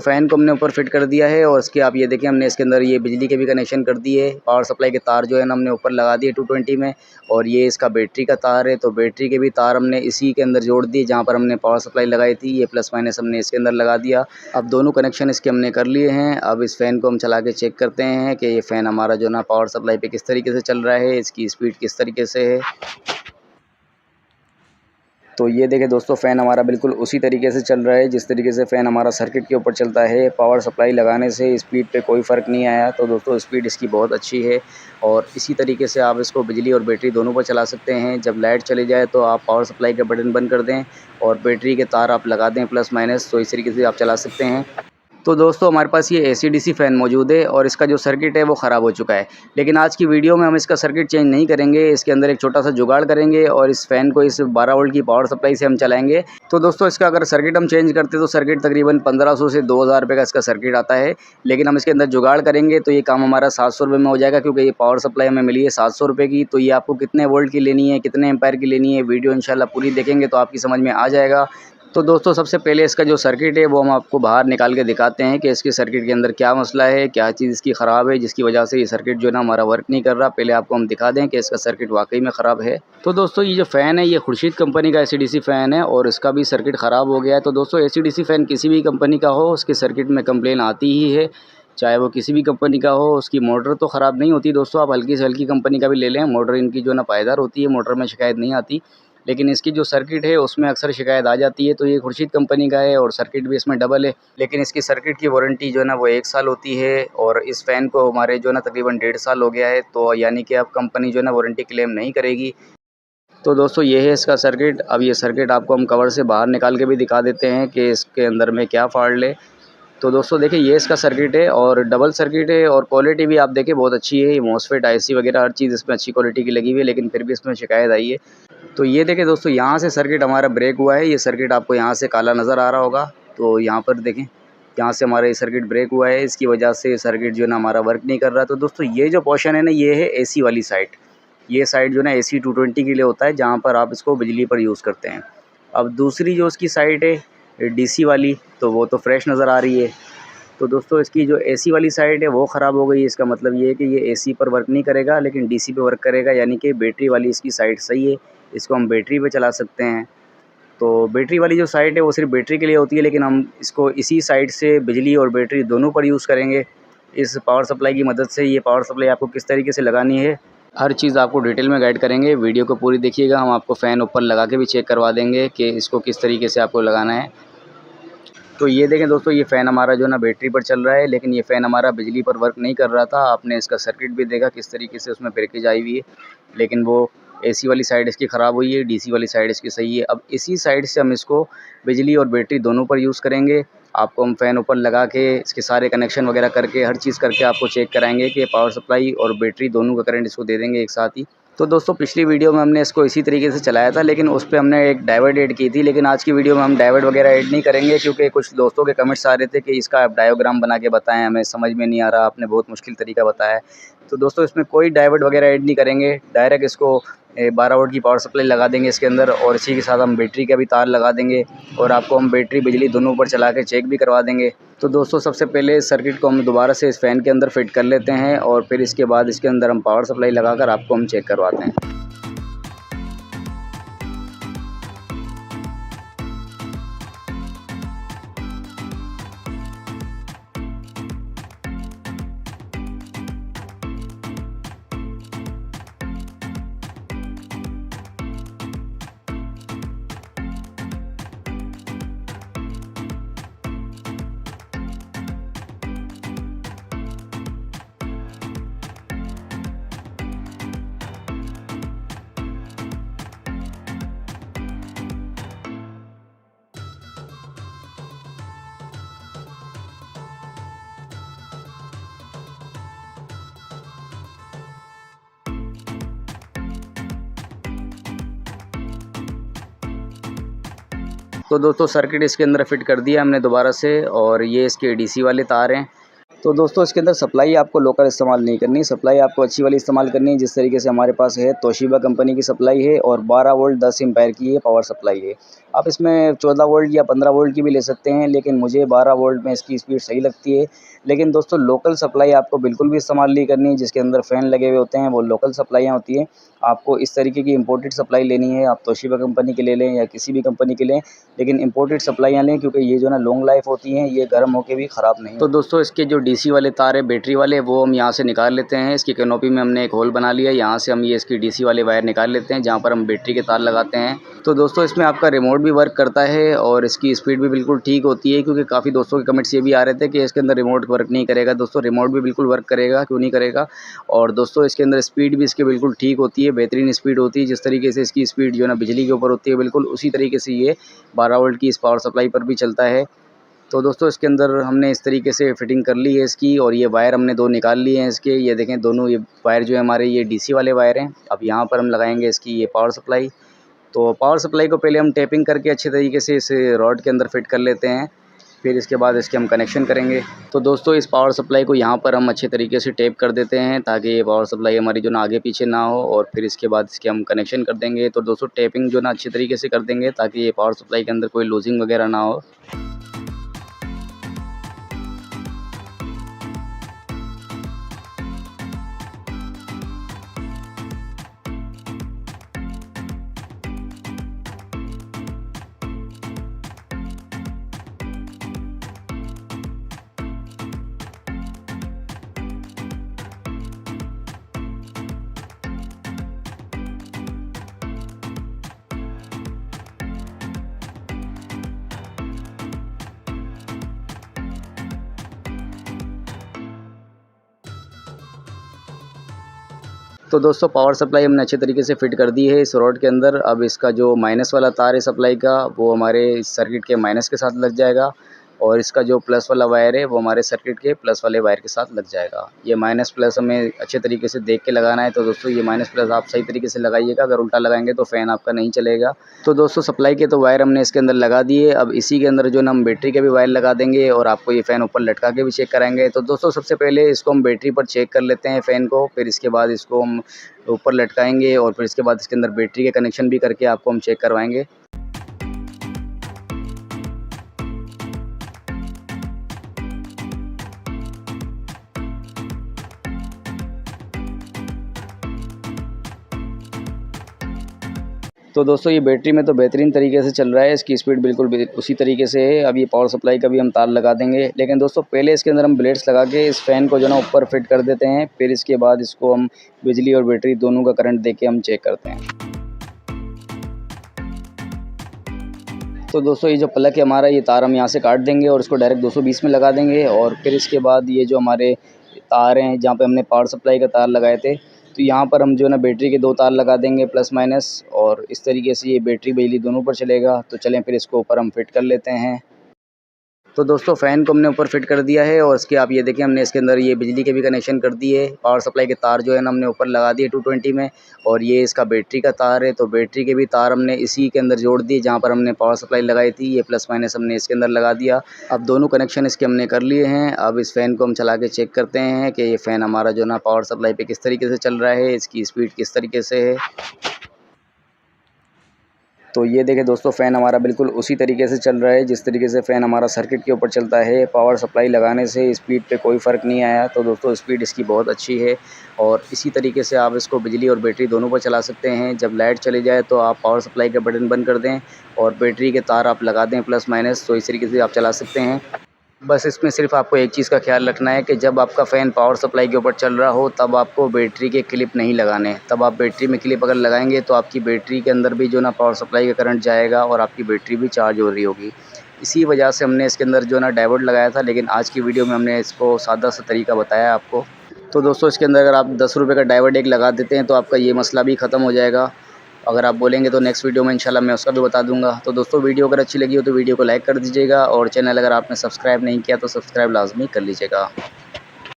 Fan को हमने ऊपर फिट कर दिया है और इसके आप ये देखें हमने इसके अंदर ये बिजली के भी कनेक्शन कर दिए। पावर सप्लाई के तार जो है ना हमने ऊपर लगा दिए 220 में, और ये इसका बैटरी का तार है, तो बैटरी के भी तार हमने इसी के अंदर जोड़ दिए जहाँ पर हमने पावर सप्लाई लगाई थी। ये प्लस माइनस हमने इसके अंदर लगा दिया। अब दोनों कनेक्शन इसके हमने कर लिए हैं। अब इस फ़ैन को हम चला के चेक करते हैं कि ये फ़ैन हमारा जो ना पावर सप्लाई पे किस तरीके से चल रहा है, इसकी स्पीड किस तरीके से है। तो ये देखें दोस्तों, फ़ैन हमारा बिल्कुल उसी तरीके से चल रहा है जिस तरीके से फ़ैन हमारा सर्किट के ऊपर चलता है। पावर सप्लाई लगाने से स्पीड पे कोई फ़र्क नहीं आया। तो दोस्तों स्पीड इसकी बहुत अच्छी है और इसी तरीके से आप इसको बिजली और बैटरी दोनों पर चला सकते हैं। जब लाइट चली जाए तो आप पावर सप्लाई का बटन बंद कर दें और बैटरी के तार आप लगा दें प्लस माइनस, तो इस तरीके से आप चला सकते हैं। तो दोस्तों हमारे पास ये AC/DC फ़ैन मौजूद है और इसका जो सर्किट है वो ख़राब हो चुका है, लेकिन आज की वीडियो में हम इसका सर्किट चेंज नहीं करेंगे। इसके अंदर एक छोटा सा जुगाड़ करेंगे और इस फ़ैन को इस 12 वोल्ट की पावर सप्लाई से हम चलाएंगे। तो दोस्तों इसका अगर सर्किट हम चेंज करते तो सर्किट तकरीबन 1500 से 2000 रुपये का इसका सर्किट आता है, लेकिन हम इसके अंदर जुगाड़ करेंगे तो ये काम हमारा 700 रुपये में हो जाएगा, क्योंकि ये पावर सप्लाई हमें मिली है 700 रुपये की। तो ये आपको कितने वोल्ट की लेनी है, कितने एम्पायर की लेनी है, वीडियो इंशाल्लाह पूरी देखेंगे तो आपकी समझ में आ जाएगा। तो दोस्तों सबसे पहले इसका जो सर्किट है वो हम आपको बाहर निकाल के दिखाते हैं कि इसके सर्किट के अंदर क्या मसला है, क्या चीज़ इसकी ख़राब है जिसकी वजह से ये सर्किट जो है ना हमारा वर्क नहीं कर रहा। पहले आपको हम दिखा दें कि इसका सर्किट वाकई में ख़राब है। तो दोस्तों ये जो फ़ैन है ये खुर्शीद कंपनी का AC/DC फ़ैन है और इसका भी सर्किट ख़राब हो गया है। तो दोस्तों AC/DC फ़ैन किसी भी कंपनी का हो उसके सर्किट में कंप्लेन आती ही है, चाहे वो किसी भी कंपनी का हो। उसकी मोटर तो ख़राब नहीं होती दोस्तों, आप हल्की से हल्की कंपनी का भी ले लें, मोटर इनकी जो ना पायदार होती है, मोटर में शिकायत नहीं आती, लेकिन इसकी जो सर्किट है उसमें अक्सर शिकायत आ जाती है। तो ये खुर्शीद कंपनी का है और सर्किट भी इसमें डबल है, लेकिन इसकी सर्किट की वारंटी जो है ना वो 1 साल होती है और इस फ़ैन को हमारे जो है ना तकरीबन 1.5 साल हो गया है। तो यानी कि अब कंपनी जो है ना वारंटी क्लेम नहीं करेगी। तो दोस्तों ये है इसका सर्किट। अब ये सर्किट आपको हम कवर से बाहर निकाल के भी दिखा देते हैं कि इसके अंदर में क्या फ़ॉल्ट है। तो दोस्तों देखिए ये इसका सर्किट है और डबल सर्किट है और क्वालिटी भी आप देखें बहुत अच्छी है। ये MOSFET IC वगैरह हर चीज़ इसमें अच्छी क्वालिटी की लगी हुई है, लेकिन फिर भी इसमें शिकायत आई है। तो ये देखें दोस्तों, यहाँ से सर्किट हमारा ब्रेक हुआ है। ये सर्किट आपको यहाँ से काला नज़र आ रहा होगा, तो यहाँ पर देखें, यहाँ से हमारा ये सर्किट ब्रेक हुआ है। इसकी वजह से सर्किट जो है ना हमारा वर्क नहीं कर रहा। तो दोस्तों ये जो पोर्शन है ना ये है AC वाली साइड। ये साइड जो है ना AC 220 के लिए होता है, जहाँ पर आप इसको बिजली पर यूज़ करते हैं। अब दूसरी जो इसकी साइड है DC वाली, तो वो तो फ्रेश नज़र आ रही है। तो दोस्तों इसकी जो AC वाली साइड है वो ख़राब हो गई है। इसका मतलब ये है कि ये AC पर वर्क नहीं करेगा लेकिन DC पे वर्क करेगा, यानी कि बैटरी वाली इसकी साइड सही है, इसको हम बैटरी पे चला सकते हैं। तो बैटरी वाली जो साइड है वो सिर्फ बैटरी के लिए होती है, लेकिन हम इसको इसी साइड से बिजली और बैटरी दोनों पर यूज़ करेंगे इस पावर सप्लाई की मदद से। ये पावर सप्लाई आपको किस तरीके से लगानी है हर चीज़ आपको डिटेल में गाइड करेंगे। वीडियो को पूरी देखिएगा, हम आपको फ़ैन ऊपर लगा के भी चेक करवा देंगे कि इसको किस तरीके से आपको लगाना है। तो ये देखें दोस्तों, ये फ़ैन हमारा जो ना बैटरी पर चल रहा है, लेकिन ये फ़ैन हमारा बिजली पर वर्क नहीं कर रहा था। आपने इसका सर्किट भी देखा किस तरीके से उसमें ब्रेकेज आई हुई है, लेकिन वो AC वाली साइड इसकी ख़राब हुई है, DC वाली साइड इसकी सही है। अब इसी साइड से हम इसको बिजली और बैटरी दोनों पर यूज़ करेंगे। आपको हम फ़ैन ऊपर लगा के इसके सारे कनेक्शन वगैरह करके हर चीज़ करके आपको चेक कराएंगे कि पावर सप्लाई और बैटरी दोनों का करंट इसको दे देंगे एक साथ ही। तो दोस्तों पिछली वीडियो में हमने इसको इसी तरीके से चलाया था, लेकिन उस पे हमने एक डायोड ऐड की थी, लेकिन आज की वीडियो में हम डायोड वगैरह ऐड नहीं करेंगे, क्योंकि कुछ दोस्तों के कमेंट्स आ रहे थे कि इसका आप डायोग्राम बना के बताएं, हमें समझ में नहीं आ रहा, आपने बहुत मुश्किल तरीका बताया है। तो दोस्तों इसमें कोई डायोड वगैरह ऐड नहीं करेंगे, डायरेक्ट इसको 12 वोल्ट की पावर सप्लाई लगा देंगे इसके अंदर और इसी के साथ हम बैटरी का भी तार लगा देंगे और आपको हम बैटरी बिजली दोनों पर चला के चेक भी करवा देंगे। तो दोस्तों सबसे पहले इस सर्किट को हम दोबारा से इस फ़ैन के अंदर फिट कर लेते हैं और फिर इसके बाद इसके अंदर हम पावर सप्लाई लगाकर आपको हम चेक करवाते हैं। तो दोस्तों सर्किट इसके अंदर फिट कर दिया हमने दोबारा से और ये इसके DC वाले तार हैं। तो दोस्तों इसके अंदर सप्लाई आपको लोकल इस्तेमाल नहीं करनी, सप्लाई आपको अच्छी वाली इस्तेमाल करनी है। जिस तरीके से हमारे पास है तोशिबा कंपनी की सप्लाई है और 12 वोल्ट 10 एम्पीयर की ये पावर सप्लाई है। आप इसमें 14 वोल्ट या 15 वोल्ट की भी ले सकते हैं, लेकिन मुझे 12 वोल्ट में इसकी स्पीड सही लगती है। लेकिन दोस्तों लोकल सप्लाई आपको बिल्कुल भी इस्तेमाल नहीं करनी है। जिसके अंदर फ़ैन लगे हुए होते हैं वो लोकल सप्लाइयाँ होती हैं। आपको इस तरीके की इम्पोर्टेड सप्लाई लेनी है, आप तोशिबा कंपनी की ले लें या किसी भी कंपनी की लें, लेकिन इम्पोर्टेड सप्लाइयाँ लें, क्योंकि ये जो ना लॉन्ग लाइफ होती हैं, ये गर्म होके भी ख़राब नहीं। तो दोस्तों इसके जो डीसी वाले तार है बैटरी वाले, वो हम यहाँ से निकाल लेते हैं। इसकी कैनोपी में हमने एक होल बना लिया, यहाँ से हम ये इसकी डीसी वाले वायर निकाल लेते हैं जहाँ पर हम बैटरी के तार लगाते हैं। तो दोस्तों इसमें आपका रिमोट भी वर्क करता है और इसकी स्पीड भी बिल्कुल ठीक होती है, क्योंकि काफ़ी दोस्तों के कमेंट्स ये भी आ रहे थे कि इसके अंदर रिमोट वर्क नहीं करेगा। दोस्तों रिमोट भी बिल्कुल वर्क करेगा, क्यों नहीं करेगा। और दोस्तों इसके अंदर स्पीड भी इसकी बिल्कुल ठीक होती है, बेहतरीन स्पीड होती है। जिस तरीके से इसकी स्पीड जो है ना बिजली के ऊपर होती है, बिल्कुल उसी तरीके से ये 12 वोल्ट की इस पावर सप्लाई पर भी चलता है। तो दोस्तों इसके अंदर हमने इस तरीके से फिटिंग कर ली है इसकी, और ये वायर हमने 2 निकाल लिए हैं इसके। ये देखें दोनों ये वायर जो है हमारे ये डीसी वाले वायर हैं। अब यहाँ पर हम लगाएंगे इसकी ये पावर सप्लाई। तो पावर सप्लाई को पहले हम टेपिंग करके अच्छे तरीके से इस रॉड के अंदर फिट कर लेते हैं, फिर इसके बाद इसके हम कनेक्शन करेंगे। तो दोस्तों इस पावर सप्लाई को यहाँ पर हम अच्छे तरीके से टेप कर देते हैं, ताकि ये पावर सप्लाई हमारी जो ना आगे पीछे ना हो, और फिर इसके बाद इसके हम कनेक्शन कर देंगे। तो दोस्तों टेपिंग जो ना अच्छे तरीके से कर देंगे, ताकि ये पावर सप्लाई के अंदर कोई लूजिंग वगैरह ना हो। तो दोस्तों पावर सप्लाई हमने अच्छे तरीके से फिट कर दी है इस रॉड के अंदर। अब इसका जो माइनस वाला तार है सप्लाई का, वो हमारे इस सर्किट के माइनस के साथ लग जाएगा, और इसका जो प्लस वाला वायर है वो हमारे सर्किट के प्लस वाले वायर के साथ लग जाएगा। ये माइनस प्लस हमें अच्छे तरीके से देख के लगाना है। तो दोस्तों ये माइनस प्लस आप सही तरीके से लगाइएगा, अगर उल्टा लगाएंगे तो फ़ैन आपका नहीं चलेगा। तो दोस्तों सप्लाई के तो वायर हमने इसके अंदर लगा दिए। अब इसी के अंदर जो ना हम बैटरी के भी वायर लगा देंगे, और आपको ये फ़ैन ऊपर लटका के भी चेक कराएंगे। तो दोस्तों सबसे पहले इसको हम बैटरी पर चेक कर लेते हैं फ़ैन को, फिर इसके बाद इसको हम ऊपर लटकाएंगे, और फिर इसके बाद इसके अंदर बैटरी के कनेक्शन भी करके आपको हम चेक करवाएंगे। तो दोस्तों ये बैटरी में तो बेहतरीन तरीके से चल रहा है, इसकी स्पीड बिल्कुल भी उसी तरीके से है। अब ये पावर सप्लाई का भी हम तार लगा देंगे, लेकिन दोस्तों पहले इसके अंदर हम ब्लेड्स लगा के इस फ़ैन को जो ना ऊपर फिट कर देते हैं, फिर इसके बाद इसको हम बिजली और बैटरी दोनों का करंट दे के हम चेक करते हैं। तो दोस्तों ये जो प्लग है हमारा, ये तार हम यहाँ से काट देंगे और इसको डायरेक्ट 220 में लगा देंगे, और फिर इसके बाद ये जो हमारे तार हैं जहाँ पे हमने पावर सप्लाई का तार लगाए थे, तो यहाँ पर हम जो है ना बैटरी के 2 तार लगा देंगे प्लस माइनस, और इस तरीके से ये बैटरी बिजली दोनों पर चलेगा। तो चलें फिर इसको ऊपर हम फिट कर लेते हैं। तो दोस्तों फ़ैन को हमने ऊपर फिट कर दिया है, और इसके आप ये देखिए हमने इसके अंदर ये बिजली के भी कनेक्शन कर दिए। पावर सप्लाई के तार जो है ना हमने ऊपर लगा दिए 220 में, और ये इसका बैटरी का तार है, तो बैटरी के भी तार हमने इसी के अंदर जोड़ दिए जहाँ पर हमने पावर सप्लाई लगाई थी। ये प्लस माइनस हमने इसके अंदर लगा दिया। अब दोनों कनेक्शन इसके हमने कर लिए हैं। अब इस फ़ैन को हम चला के चेक करते हैं कि ये फ़ैन हमारा जो ना पावर सप्लाई पे किस तरीके से चल रहा है, इसकी स्पीड किस तरीके से है। तो ये देखें दोस्तों फ़ैन हमारा बिल्कुल उसी तरीके से चल रहा है जिस तरीके से फ़ैन हमारा सर्किट के ऊपर चलता है। पावर सप्लाई लगाने से स्पीड पे कोई फ़र्क नहीं आया। तो दोस्तों स्पीड इसकी बहुत अच्छी है, और इसी तरीके से आप इसको बिजली और बैटरी दोनों पर चला सकते हैं। जब लाइट चली जाए तो आप पावर सप्लाई का बटन बंद कर दें, और बैटरी के तार आप लगा दें प्लस माइनस, तो इस तरीके से आप चला सकते हैं। बस इसमें सिर्फ आपको एक चीज़ का ख्याल रखना है कि जब आपका फ़ैन पावर सप्लाई के ऊपर चल रहा हो, तब आपको बैटरी के क्लिप नहीं लगाने। तब आप बैटरी में क्लिप अगर लगाएंगे तो आपकी बैटरी के अंदर भी जो ना पावर सप्लाई का करंट जाएगा, और आपकी बैटरी भी चार्ज हो रही होगी। इसी वजह से हमने इसके अंदर जो ना डायोड लगाया था, लेकिन आज की वीडियो में हमने इसको सादा सा तरीका बताया आपको। तो दोस्तों इसके अंदर अगर आप 10 रुपये का डायोड एक लगा देते हैं तो आपका ये मसला भी ख़त्म हो जाएगा। अगर आप बोलेंगे तो नेक्स्ट वीडियो में इंशाल्लाह मैं उसका भी बता दूंगा। तो दोस्तों वीडियो अगर अच्छी लगी हो तो वीडियो को लाइक कर दीजिएगा, और चैनल अगर आपने सब्सक्राइब नहीं किया तो सब्सक्राइब लाजमी कर लीजिएगा।